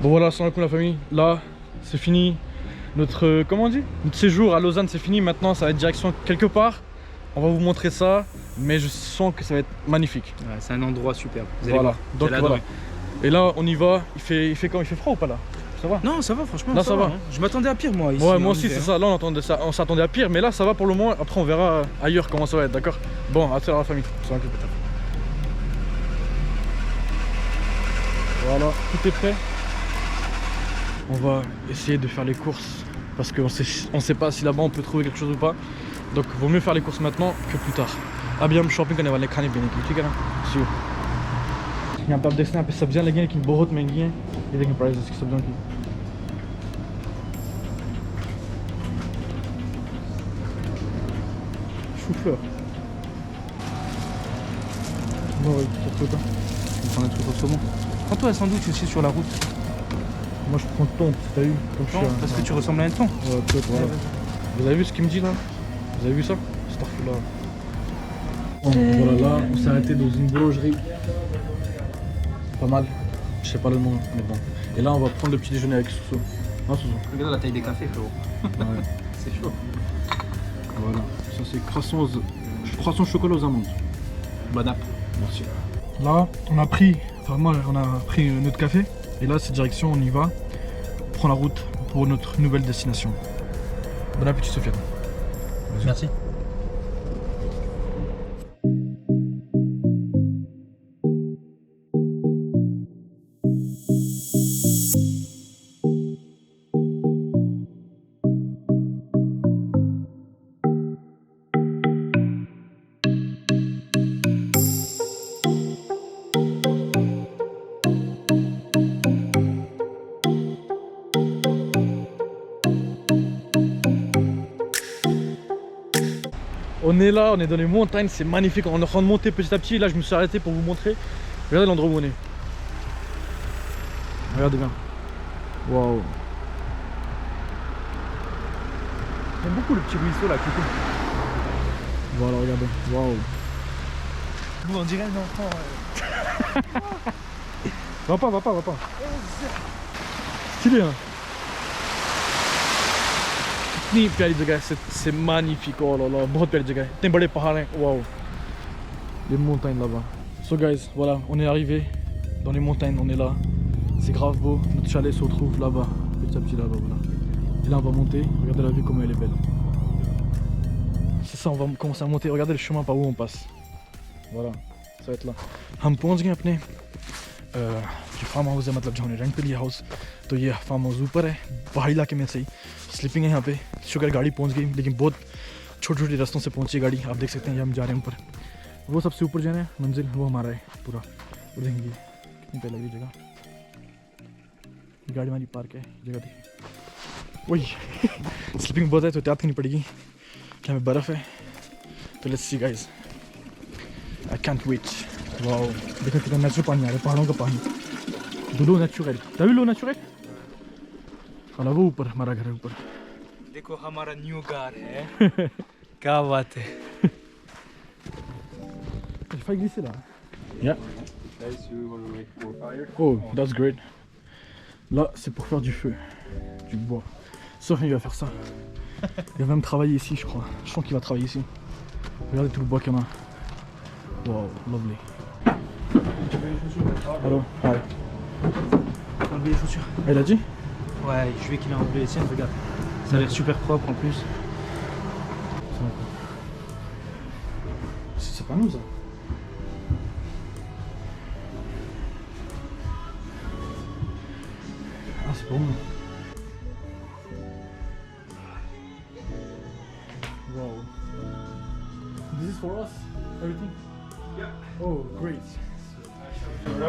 Bon voilà, salam alaikum la famille. Là, c'est fini. Notre, comment on dit, notre séjour à Lausanne, c'est fini. Maintenant, ça va être direction quelque part. On va vous montrer ça, mais je sens que ça va être magnifique. Ouais, c'est un endroit super. Vous allez Voilà. voir. Donc voilà. Et là, on y va. Il fait quand? Il fait froid ou pas là? Ça va? Non, ça va franchement. Là, ça va. Hein. Je m'attendais à pire moi ici. Ouais, moi aussi c'est ça. Là, on s'attendait à pire, mais là, ça va pour le moment. Après, on verra ailleurs comment ça va être, d'accord? Bon, à tout à l'heure la famille. Voilà, tout est prêt. On va essayer de faire les courses parce qu'on sait pas si là-bas on peut trouver quelque chose ou pas. Donc, vaut mieux faire les courses maintenant que plus tard. अभी हम शॉपिंग करने वाले खाने पीने की, ठीक है ना? See you. यहाँ पे आप देख सकते हैं, यहाँ पे सब्जियाँ लगी हैं लेकिन बहुत महंगी हैं। ये देखें प्राइस इसकी सब्जियों की। Chou-fleur. Bon, oui, ça te pas. Je vais prendre un truc au saumon. Prends-toi un sandwich aussi sur la route. Moi je prends thon, t'as vu? Parce que tu ressembles à un thon. Ouais, peut-être, voilà. Vous avez vu ce qu'il me dit là? Vous avez vu ça? Starfula. Bon, voilà, là on s'est arrêté dans une boulangerie. Pas mal. Je sais pas le nom, mais bon. Et là on va prendre le petit déjeuner avec Sousso. Non, Sousso? Regarde la taille des cafés, frérot. Ouais. C'est chaud. Voilà. Ça c'est croissant chocolat aux amandes. Bon app. Merci. Là on a pris notre café. Et là c'est direction, on y va. On prend la route pour notre nouvelle destination. Bon appétit Sofiane. Merci. On est là, on est dans les montagnes, c'est magnifique. On est en train de monter petit à petit. Là, je me suis arrêté pour vous montrer. Regardez l'endroit où on est. Regardez bien. Waouh. J'aime beaucoup le petit ruisseau là qui coule. Voilà, regardez. Waouh. Nous, on dirait un enfant. Va pas. Stylé, hein. इतनी प्यारी जगह है, c'est magnifique. Oh là là, बहुत प्यारी जगह है. इतने बड़े पहाड़ हैं. Waouh. Les montagnes là-bas. So guys, voilà, on est arrivé dans les montagnes, on est là. C'est grave beau. Notre chalet se retrouve là-bas, petit à petit là-bas, voilà. Et là on va monter. Regardez la vue comme elle est belle. C'est ça, on va commencer à monter. Regardez le chemin par où on passe. Voilà, ça va être là. हम पहुंच गए अपने जो farm house है, मतलब जहाँ हमने रेंट पे लिया हाउस, तो ये फार्म हाउस ऊपर है पहाड़ी इलाके में से ही स्लीपिंग है यहाँ पे। शुक्र गाड़ी पहुँच गई, लेकिन बहुत छोटे छोटे रास्तों से पहुँची गाड़ी। आप देख सकते हैं हम जा रहे हैं ऊपर, वो सबसे ऊपर जाना है मंजिल, वो हमारा है पूरा। और देखेंगे कितनी पे लग रही जगह, गाड़ी हमारी पार्क है जगह देखिए। वही स्लीपिंग बहुत है तो एहतियात करनी पड़ेगी, क्या में बर्फ़ है। तो let's see guys, I can't wait. Wow, देखो कितना नेचुरल पानी आ रहा है, पहाड़ों का पानी, लो natural. t'as vu l'eau naturelle? voilà, वो ऊपर हमारा घर है ऊपर। देखो हमारा न्यू कार है। क्या बात है। Il faut glisser là. Yeah. Oh, that's great. Là, c'est pour faire du feu, du bois. Sauf il va faire ça. Il va même travailler ici, je crois. Je sens qu'il va travailler ici. Regardez tout le bois qu'il y en a. Wow, lovely. Allô, hi. Enlever les chaussures. Elle a dit? Ouais, je vais qu'il a enlevé les siennes, regarde. Ça a l'air super propre en plus. C'est pas nous ça. Ah, c'est pour nous. Wow. This is for us? Everything? Yeah. Oh, great.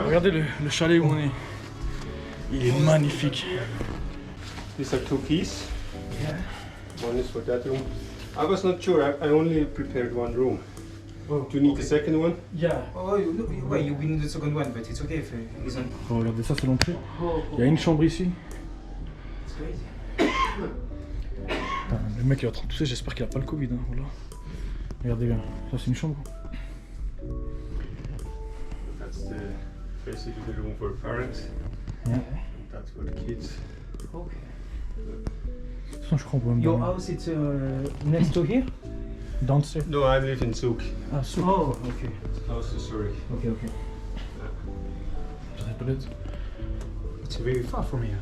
Regardez le chalet où on est. Il est magnifique. These are 2 keys. Yeah. One is for that room. I was not sure. I only prepared 1 room. Oh, Do you need the second one? Yeah. Oh, ouais, you need the second one, but it's okay if it isn't. Oh, regardez ça, c'est l'entrée. Il y a une chambre ici. It's crazy. Le mec il est en train de tousser, j'espère qu'il a pas le Covid. Hein, voilà. Regardez bien, ça c'est une chambre. That's basically the room for parents. Yeah. That's for the kids. Okay. Ça, je crois pas. Your house it's next to here? Downstairs. No, I live in Zug. Ah, super. Oh, okay. It's close to Zurich. Okay, okay. Peut-être. It's very far from here.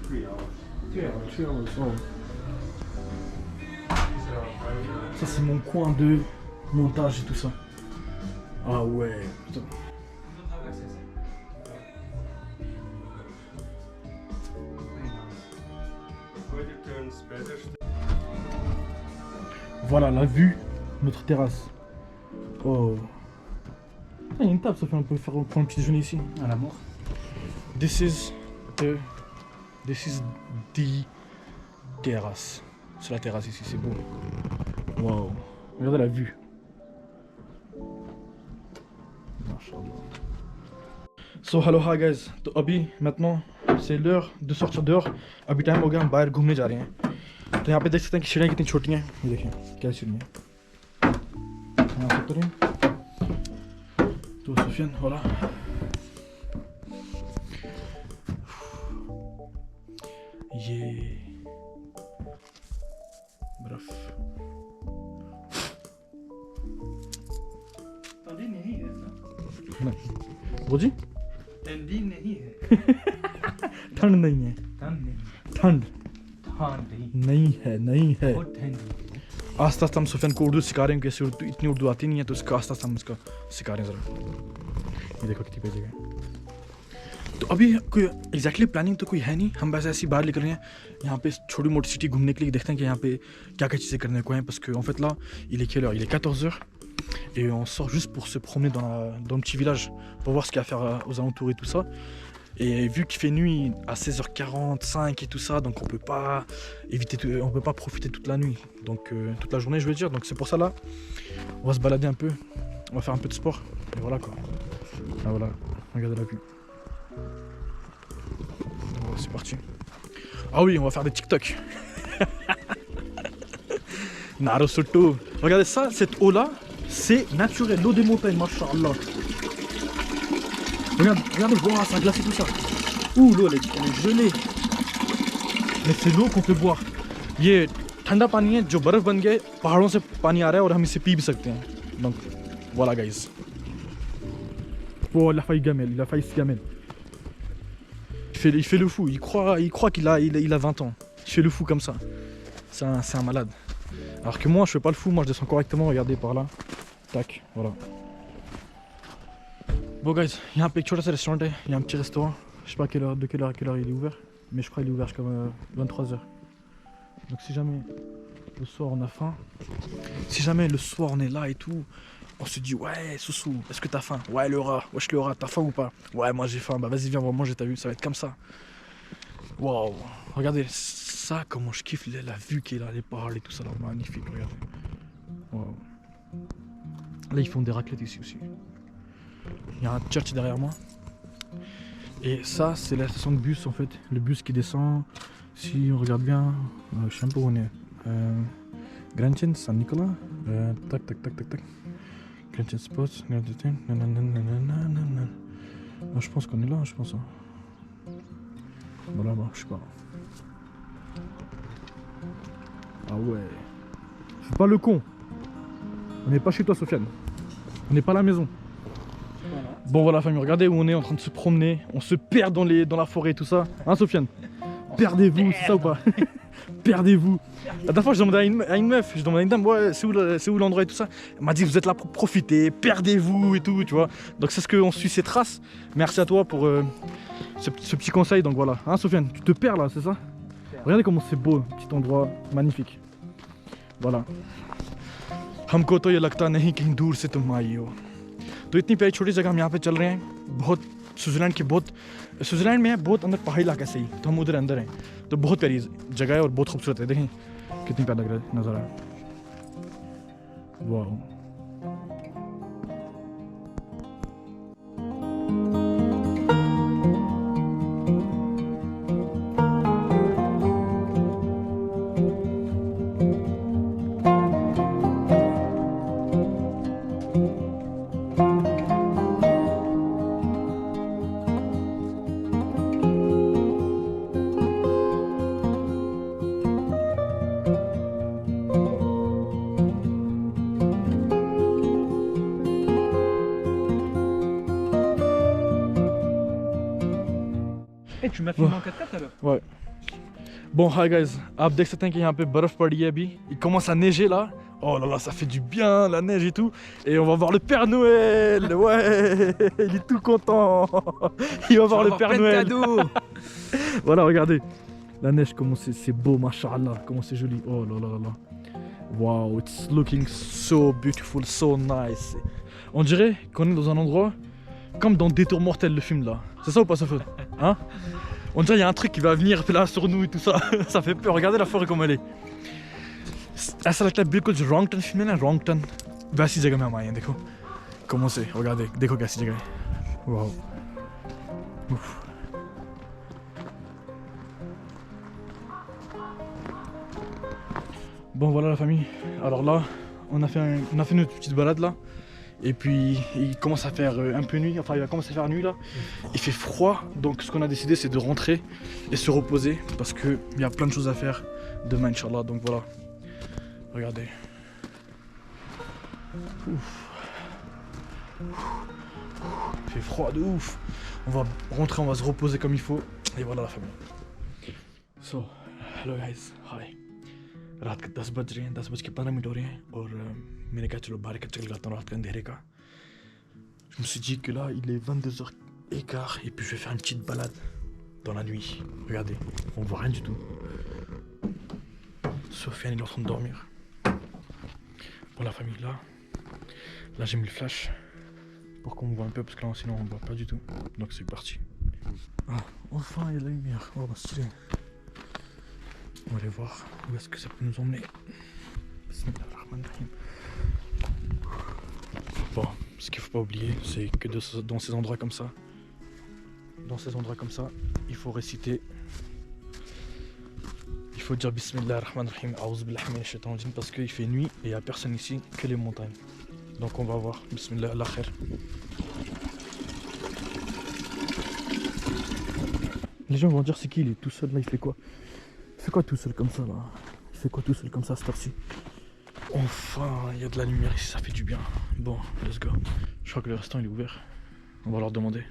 3 hours. 3 hours. 3 hours. Oh. These are private. Ça, c'est mon coin de montage et tout ça. Ah ouais. Putain. Weather turns better. Voilà la vue, notre terrasse. Oh. Ah, il y a une table, ça fait un peu faire prendre un petit déjeuner ici. À la mort. This is the terrasse. C'est la terrasse ici, c'est beau. Wow. Regardez la vue. Mashallah. So hello hi guys. तो अभी maintenant c'est l'heure de sortir dehors. अभी टाइम हो गया, हम बाहर घूमने जा रहे हैं. तो यहाँ पे देख सकते हैं कि सीढ़ियाँ कितनी छोटी हैं. ये देखिए क्या सीढ़ियाँ हैं. यहाँ से उतरें. तो सुफियान voilà. ये बर्फ. ठंडी नहीं है ना? वो जी ठंडी नहीं है. ठंड नहीं है. ठंड नहीं. ठंड ठंडी. नहीं है. बहुत ठंडी. आस्ता आस्ता हम सुफियान को उर्दू सिखा रहे हैं, कैसे उर्दू इतनी उर्दू आती नहीं है, तो इसका आस्ता आस्ता हम इसका सिखा रहे हैं ज़रा. ये देखो कितनी पेज है. तो अभी कोई एग्जैक्टली प्लानिंग तो कोई है नहीं, हम बस ऐसे ही बाहर निकल रहे हैं यहाँ पे छोटी मोटी सिटी घूमने के लिए, देखते हैं कि यहाँ पे क्या क्या चीज़ें करने को हैं, parce que en fait là il est quelle heure? Il est 14h et on sort juste pour se promener dans le petit village pour voir ce qu'il y a à faire aux alentours et tout ça. Et vu qu'il fait nuit à 16h45 et tout ça, donc on peut pas on peut pas profiter toute la nuit, donc toute la journée je veux dire, donc c'est pour ça là on va se balader un peu, on va faire un peu de sport et voilà quoi. Ah voilà, regardez la vue. Oh, c'est parti. Ah oui, on va faire des TikTok. Naruto. Regardez ça, cette eau là, c'est naturel, l'eau des montagnes, mashallah. Regardez, wow, ça a glacé tout ça. Ouh, l'eau elle est gelée. Mais c'est l'eau qu'on peut boire. ये ठंडा पानी है जो बर्फ बन गए पहाड़ों से पानी आ रहा है और हम इसे पी भी सकते हैं. Donc voilà guys. Oh, il a failli gamel, il a failli se gamel. Il fait le fou, il croit qu'il a 20 ans. Il fait le fou comme ça. C'est un malade. Alors que moi je fais pas le fou, moi je descends correctement, regardez par là. Tac, voilà. Bon guys, यहाँ पे एक छोटा सा restaurant है, il y a un petit restaurant. Je sais pas de quelle heure il est ouvert, mais je crois qu'il est ouvert jusqu'à 23h. Donc si jamais le soir on a faim, si jamais le soir on est là et tout, on se dit ouais Soussou, est-ce que t'as faim? Ouais le rat, wesh le rat, t'as faim ou pas? Ouais moi j'ai faim, bah vas-y viens on va manger, t'as vu, ça va être comme ça. Waouh, regardez ça, comment je kiffe la vue qui est là, les paroles et tout ça là, magnifique, regardez. Waouh. Là ils font des raclettes ici aussi. Il y a un church derrière moi. Et ça c'est la station de bus en fait, le bus qui descend, si on regarde bien, je sais un peu où on est. Granchen, Saint-Nicolas, tac tac tac tac tac. Granchen Spot, moi je pense qu'on est là, je pense. Bon là-bas, je sais pas. Ah ouais. Fais pas le con. On n'est pas chez toi Sofiane. On n'est pas à la maison. Voilà. Bon voilà famille, regardez où on est en train de se promener. On se perd dans la forêt et tout ça. Hein Sofiane? Perdez-vous, c'est ça ou pas? Perdez-vous. La dernière fois je demandais à une meuf, je demandais à une dame, ouais, c'est où l'endroit et tout ça. Elle m'a dit vous êtes là pour profiter, perdez-vous et tout, tu vois. Donc c'est ce qu'on suit ces traces. Merci à toi pour ce petit conseil, donc voilà. Hein Sofiane, tu te perds là, c'est ça? Regardez comment c'est beau, petit endroit magnifique. Voilà. हमको तो ये लगता नहीं कहीं दूर से तुम आई हो. तो इतनी प्यारी छोटी जगह हम यहाँ पे चल रहे हैं. बहुत स्विट्जरलैंड में है, बहुत अंदर पहाड़ी इलाका से ही, तो हम उधर अंदर हैं. तो बहुत प्यारी जगह है और बहुत खूबसूरत है. देखें कितनी प्यारा लग रहा है नज़ारा. वाह. Eh, tu m'as filmé en 4x4 alors? Ouais. Bon, hi guys, आप देख सकते हैं कि यहाँ पे बर्फ पड़ी है अभी. Il commence à neiger là. Oh là là, ça fait du bien, la neige et tout. Et on va voir le Père Noël. Ouais, il est tout content. Il va voir le Père Noël. Voilà, regardez. La neige, comment c'est beau, mashallah. Comment c'est joli. Oh là là là là. Wow, it's looking so beautiful, so nice. On dirait qu'on est dans un endroit comme dans Détour mortel, le film là. C'est ça ou pas, Sophie? Hein? On dirait qu'il y a un truc qui va venir là sur nous et tout ça. Ça fait peur. Regardez la forêt comme elle est. ऐसा लगता है बिल्कुल जो रॉन्गटन फिल्म है ना, रॉन्गटन वैसी जगह में हम आए हैं. देखो comment c'est, regardez, देखो कैसी जगह है. Wow. Bon voilà la famille. Alors là, on a fait notre petite balade là. Et puis il commence à faire un peu nuit, enfin il va commencer à faire nuit là. Il fait froid, donc ce qu'on a décidé c'est de rentrer et se reposer parce qu'il y a plein de choses à faire demain Inch'Allah, donc voilà. Regardez. Ouf. Il fait froid de ouf. On va rentrer, on va se reposer comme il faut. Et voilà la famille. So, hello guys, hi. रात के 10 बज रहे हैं, 10 बज के 15 मिनट हो रहे हैं और मैंने कहा चलो बाहर का चक्कर लगाता हूँ रात के अंधेरे का. Je me suis dit que là il est 22h15 et puis je vais faire une petite balade dans la nuit. Regardez, on voit rien du tout. Sofiane il est en train de dormir. Bon la famille là j'ai mis le flash pour qu'on me voit un peu parce que là sinon on me voit pas du tout. Donc c'est parti. Ah, enfin il y a la lumière. Oh bah stylé. On va aller voir où est-ce que ça peut nous emmener. Bismillahirrahmanirrahim. Bon, ce qu'il faut pas oublier, c'est que dans ces endroits comme ça, il faut réciter. Il faut dire Bismillahirrahmanirrahim, parce qu'il fait nuit et il n'y a personne ici que les montagnes. Donc on va voir. Bismillah al-akhir. Les gens vont dire c'est qui, il est tout seul là, il fait quoi? Il fait quoi tout seul comme ça là? Il fait quoi tout seul comme ça cette heure-ci? Enfin, il y a de la lumière ici, ça fait du bien. Bon, let's go. Je crois que le restaurant il est ouvert. On va leur demander.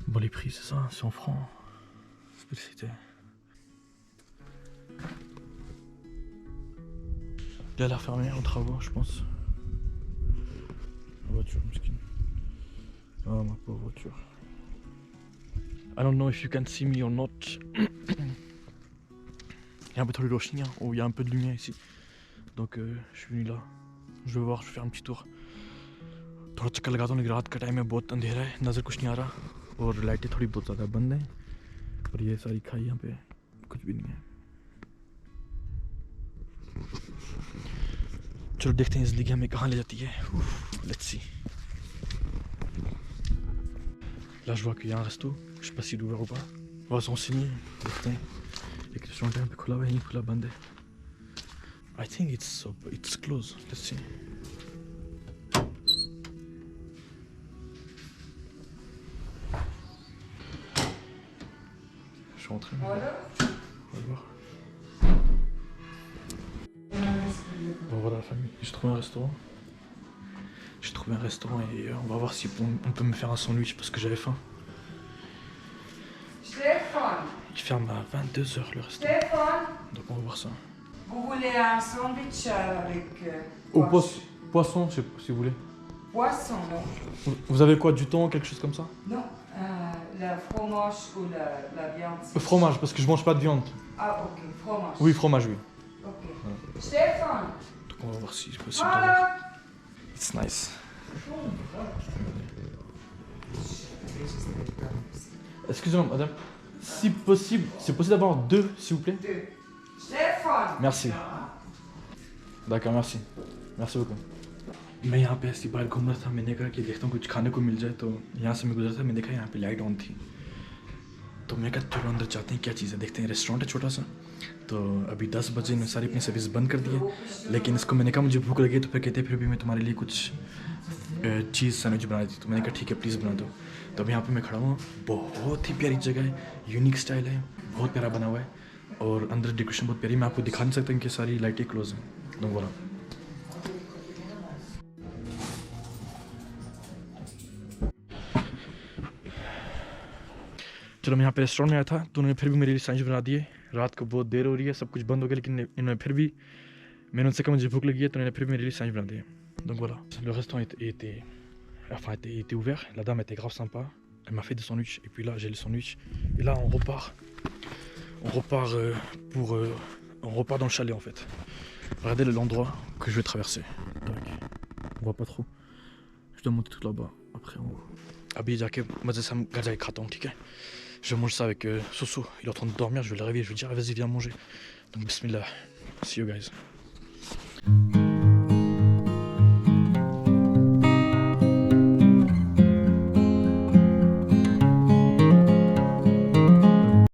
Bon, les prix, c'est ça, c'est en francs. Spécialité. Il a l'air fermé en travaux, je pense. La voiture, mesquine. Ah, ma pauvre voiture. I don't know if you can see me or not. Il y a un peu trop de rochni, il y a un peu de lumière ici. Donc je suis venu là. Je vais voir, je vais faire un petit tour. थोड़ा चक्कर लगाता हूँ, रात का टाइम है, बहुत अंधेरा है, नज़र कुछ नहीं आ रहा और लाइटें थोड़ी बहुत ज़्यादा बंद हैं और ये सारी खाई यहाँ पे कुछ भी नहीं है. चलो देखते हैं इस लिगी हमें कहाँ ले जाती है. Let's see. Là je vois qu'il y a un resto, je sais pas s'il est ouvert ou pas. On va se renseigner, देखते हैं. एक रेस्टोरेंट है, खुला हुआ है, खुला बंद है. I think it's closed. Let's see. Je suis rentré. On va voir. Bon voilà la famille, j'ai trouvé un restaurant. Et on va voir si on peut me faire un sandwich parce que j'avais faim. Stéphane, Il ferme à 22h le restaurant. Stéphane, Donc on va voir ça. vous voulez un sandwich avec Au poisson, je sais pas si vous voulez. poisson, non? Vous avez quoi, du thon, quelque chose comme ça? Non, le fromage ou la viande. Fromage, parce que je mange pas de viande. Ah, ok, fromage. Oui, fromage, oui. Ok. Stéphane, Donc on va voir si c'est possible. voilà. It's nice. Excusez-moi, madame. Si possible, c'est possible d'avoir deux, s'il vous plaît? Deux. Stéphane. Merci. D'accord, merci. Merci beaucoup. मैं यहाँ पे ऐसी बाहर घूम रहा था, मैंने कहा कि देखता हूँ कुछ खाने को मिल जाए, तो यहाँ से मैं गुजरा था, मैंने देखा यहाँ पे लाइट ऑन थी, तो मैं कहा चलो अंदर जाते हैं क्या चीज़ है, देखते हैं. रेस्टोरेंट है छोटा सा, तो अभी 10 बजे ने सारी अपनी सर्विस बंद कर दी है, लेकिन इसको मैंने कहा मुझे भूख लगी, तो फिर कहते फिर भी मैं तुम्हारे लिए कुछ चीज़ सैंडविच बना दी. तो मैंने कहा ठीक है प्लीज़ बना दो. तो अभी यहाँ पे मैं खड़ा हूँ, बहुत ही प्यारी जगह है, यूनिक स्टाइल है, बहुत प्यारा बना हुआ है और अंदर डेकोरेशन बहुत प्यारी. मैं आपको दिखा नहीं सकता कि सारी लाइटें क्लोज हैं. तो बोला चलो मैं यहाँ पे रेस्टोरेंट में आया था तो उन्होंने फिर भी मेरे लिए सैंडविच बना दिए। रात को बहुत देर हो रही है, सब कुछ बंद हो गया, लेकिन इन्होंने फिर भी, मैंने उनसे कहा मुझे भूख लगी है तो उन्होंने फिर भी मेरे लिए सैंडविच बना दिए। Donc voilà, le restaurant était ouvert, la dame était grave sympa, elle m'a fait des sandwichs et puis là j'ai le sandwich et là on repart on repart dans le chalet en fait. Regardez l'endroit que je vais traverser. Donc, on voit pas trop. Je dois monter tout là-bas. Après on va. Abi जाके मजे से हम घर जाके खाता हूँ, ठीक है? Je mange ça avec Soso, il est en train de dormir, je vais le réveiller, je vais lui dire vas-y viens manger. Donc bismillah, see you guys.